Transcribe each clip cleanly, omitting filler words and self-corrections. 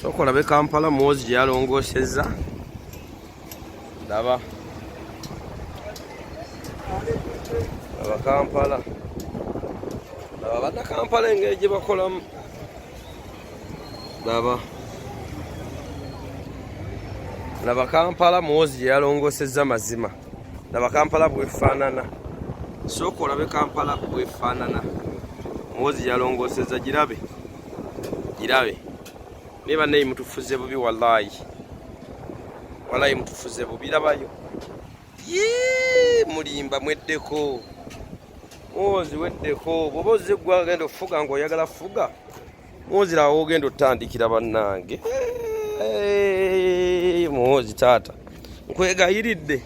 Soko labe Kampala muwozi gye yalongosezza. Laba. Laba Kampala. Laba banna Kampala engeri gye bakolamu. Laba. Laba Kampala muwozi gye yalongosezza mazima. Laba Kampala bwefaanana. Soko labe Kampala bwefaanana. Muwozi yalongosezza girabe. Girabe. Niba nayi mutufuze bubi wallahi. Wallahi mutufuze bubi labayo. Mulimba mweddeko. Muwozi weddeko. Bobozi gwa gendo fuga ngo yagala fuga. Muwozi la ogendo tandikira bannange. Muwozi tata. Nkwegayiridde.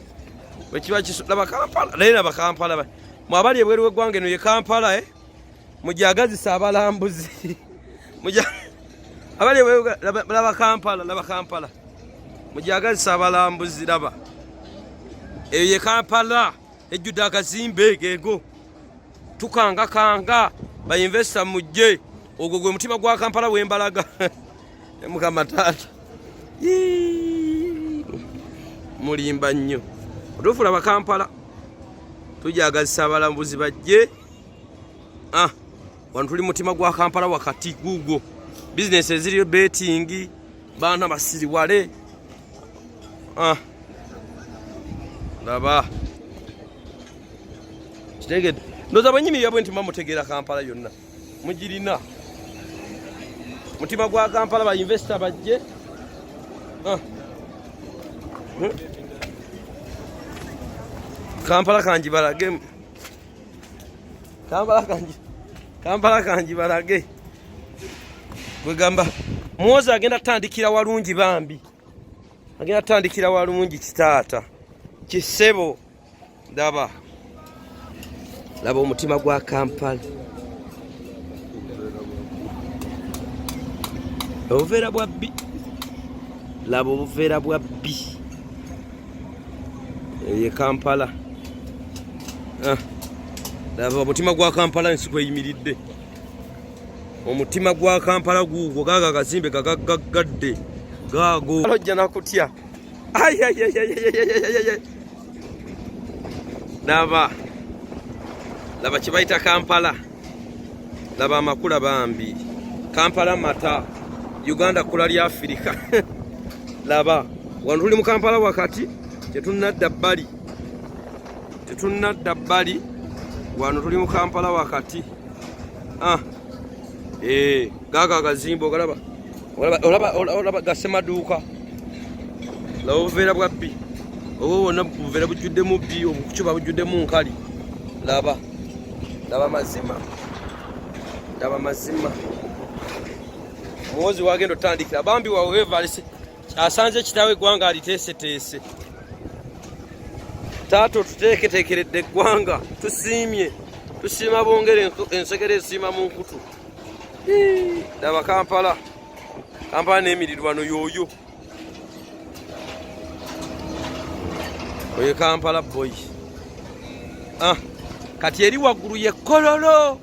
Bwe kiba kisulaba Kampala. Lena ba Kampala. Mwabali ebweru wegwange no ye Kampala mujagazi abalambuzi. Abali laba Kampala. Mujagazi abalambuzi laba. Ye Kampala ejjuda akazimbe gego. Tukanga ba investor mujje. Ogwo gwe mutima gwa Kampala wembalaga. Mukama tata. Mulimba nnyo. Otufula ba Kampala. Tujagazi abalambuzi bajje. Wano tuli mutima gwa Kampala wakati gugo. Business eziriyo betting, bana basiri wale. Laba. Kitegedde. Ndoza banyimi yabwe nti mamutegera Kampala yonna. Mujirina. Mutima gwa Kampala ba investor bajje. Kampala kanji balage. Kampala kanji balage. Kwegamba muwozi agenda tandikira walungi bambi. Agenda tandikira walungi kitata. Kisebo daba. Laba omutima gwa Kampala. Obuvera bwabbi. Laba obuvera bwabbi. Ye Kampala. Laba omutima gwa Kampala nsiko yimiridde. Omutima gwa Kampala gugo gaga kazimbe gagagadde. Gago. Alojja nakutya. Laba. Laba kibaita Kampala. Laba amakula bambi. Kampala mata. Uganda kula lya Afrika. Laba. Wano tuli mu Kampala wakati. Tetunadda bbali. Wano tuli mu Kampala wakati. Gaga gazimbo galaba. Olaba gasema duka. La overa bwabbi. Wona buvera bujudde mu bbi, obukuchuba bujudde mu nkali. Laba. Laba mazima. Muwozi wagendo tandikira bambi wawe valise. Asanze kitawe gwanga alitese. Tato tuteketekeredde gwanga. Tusimye. Tusima bongere ensekere sima mu nkutu. Laba Kampala. Kampala n'emirirwano yoyo. Oye Kampala boy. Kati eri waggulu ye Kololo.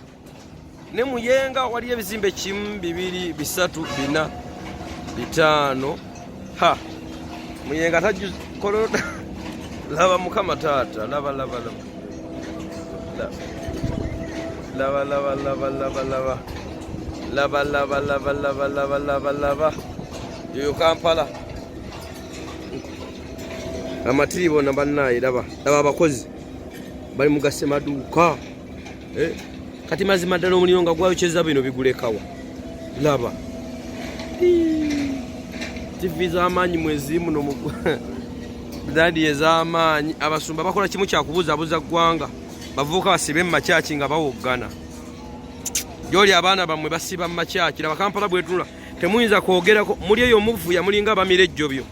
Ne Muyenga wali ebizimbe 1 2 3 4 5. Muyenga taju Kololo. Laba mukama tata. Laba. Laba. Yo Kampala. Amatiribo namba 9 laba. Laba abakozi. Bali mugase maduka. Kati mazima ddala omuliyonga gwayokyeza bino bigulekawa. Laba. TV z'amaanyi mwezi muno mu Dadi ez'amaanyi abasumba bakola kimu kya kubuzabuza ggwanga. Bavuka basibe mu makyaki nga bawoggana. Joli abaana bamwe basiba mu makyaki. Laba Kampala bwetula. Temuyinza kwogerako muli eyo muvuya mulinga abamirejjo byo.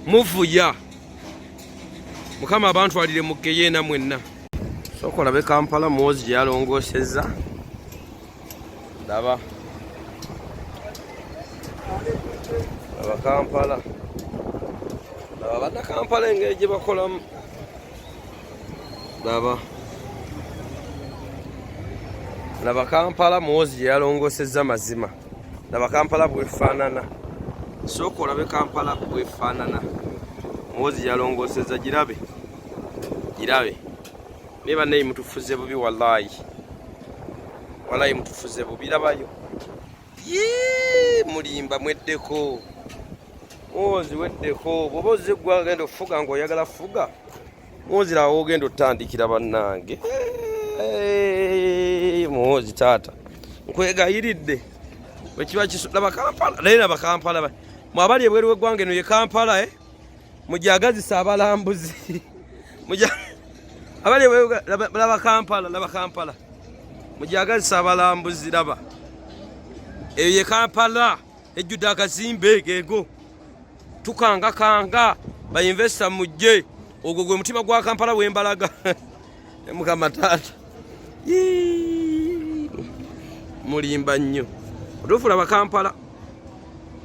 Muvuya. Mukama abantu alire mukeyena mwenna. Soko labe Kampala muwozi gye yalongosezza. Laba. Laba Kampala. Laba banna Kampala engeri gye bakolamu. Laba. Laba Kampala muwozi gye yalongosezza mazima. Laba Kampala bwefaanana. sooka olabe Kampala bwefaanana. Muhoozi yalongooseza girabe ne bannaye mutufuze bubi wallahi mutufuze bubi labayo mulimba mweddeko Muhoozi weddeko bw'oba ozze gwe agenda okufuga ng'oyagala fuga Muhoozi laba ogenda otandikira bannange Muhoozi taata nkwegayiridde bwe kiba laba Kampala naye laba Kampala mwabali ebweru w'eggwanga eno ye Kampala mujagazisa abalambuzi abali laba Kampala mujagazisa abalambuzi laba eyo ye Kampala ejjudde akazimbe geego tukangakanga bayinvesta mujje ogwo gwe mutima gwa Kampala wembalaga mukama taata mulimba nnyo otuufu laba Kampala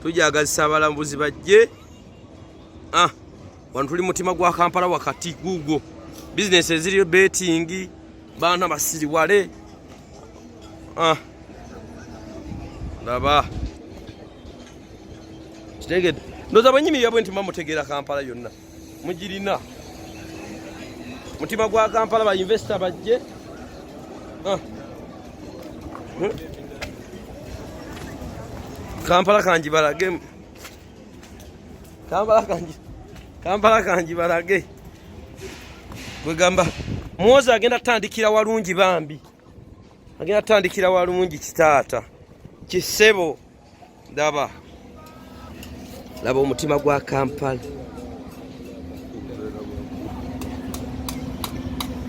tujagazisa abalambuzi bajje wano tuli mutima gwa Kampala wakati gugwo business eziriyo betting baana basiriwale laba kitegedde ndoza banyimi yabwe nti mutegeera Kampala yonna mugirina mutima gwa Kampala ba investor bajje Kampala kanji balage Kampala kanji balage kwegamba Muhoozi agenda tandikira walungi bambi agenda tandikira walungi kitaata kisebo laba omutima gwa Kampala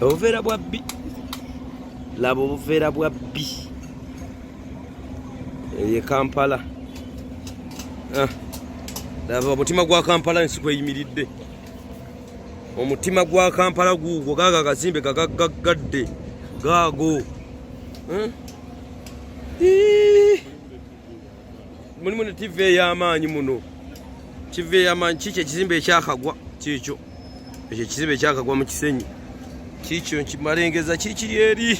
obuveera bwabbi laba obuveera bwabbi ye Kampala laba omutima gwa Kampala nsiko eyimiridde omutima gwa Kampala gugwo gaga akazimbe gagaggadde gaago mulimu ne TV ey'amaanyi muno TV ey'amaanyi kiki ekizimbe ekyakagwa kikyo ekyo ekizimbe ekyakagwa mu Kisenyi kikyo nkimalengeza kikiri eri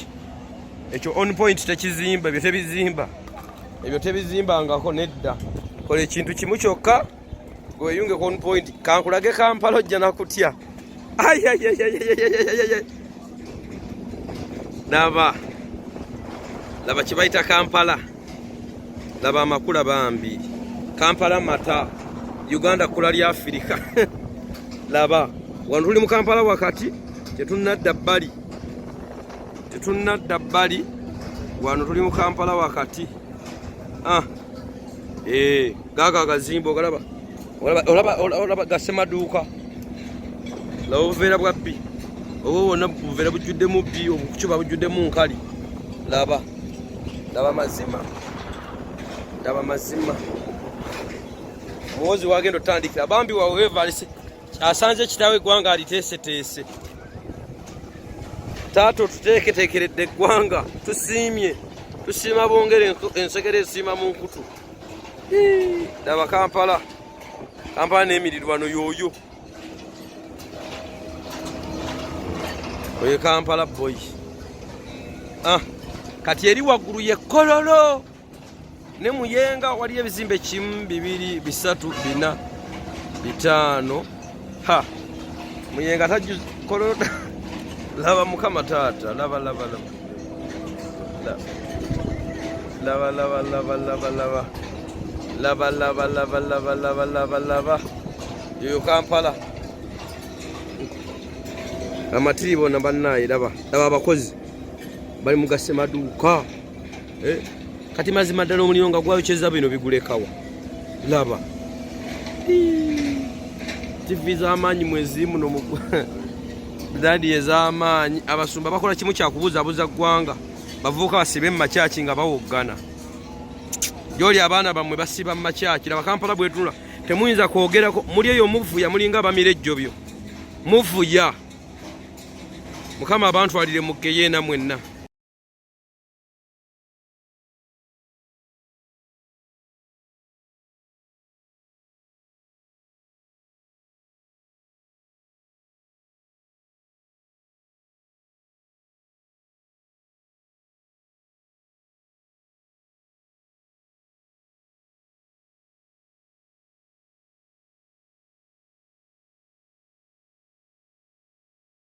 ekyo on point tekizimba ebyo tebizimbangako nedda kola ekintu kimu kyokka gweyunge ku on point kankulage Kampala ojja nakutya laba kibayita Kampala laba amakula bambi Kampala mata Uganda kula lya Afrika laba wano tuli mu Kampala wakati tetunadda bbali wano tuli mu Kampala wakati gaga agazimbo galaba olaba gasemaduuka laba obuveera bwabbi oba wonna buveera bujjuddemu bbi obukucuba bujjuddemu nkali laba mazima Muhoozi wagenda otandikira bambi wawevalise asanze kitaawe eggwanga aliteeseteese taata otuteeketeekeredde eggwanga tusiima bongere ensekere esiima mu nkutu laba Kampala n'emirirwano yooyo oyo Kampala boy kati eri waggulu ye Kololo ne Muyenga waliyo ebizimbe 1 2 3 4 5 Muyenga tajju Kololo laba mukama taata laba yoyo Kampala amatiribo na bannaye laba abakozi bali mugase maduuka kati mazima ddala omuliyo nga gwayokyeza bino bigulekawa laba TV z'amaanyi mwezi muno dadi ez'amaanyi abasumba bakola kimu kyakubuzabuza ggwanga bavuuka basibe mu makyaki nga bawoggana gyoli abaana bammwe basiba mu makyaki laba Kampala bwetunula temuyinza kwogerako muli eyo muvuya mulinga bamira ejjobyo muvuya mukama abantu alire mu geyeena mwenna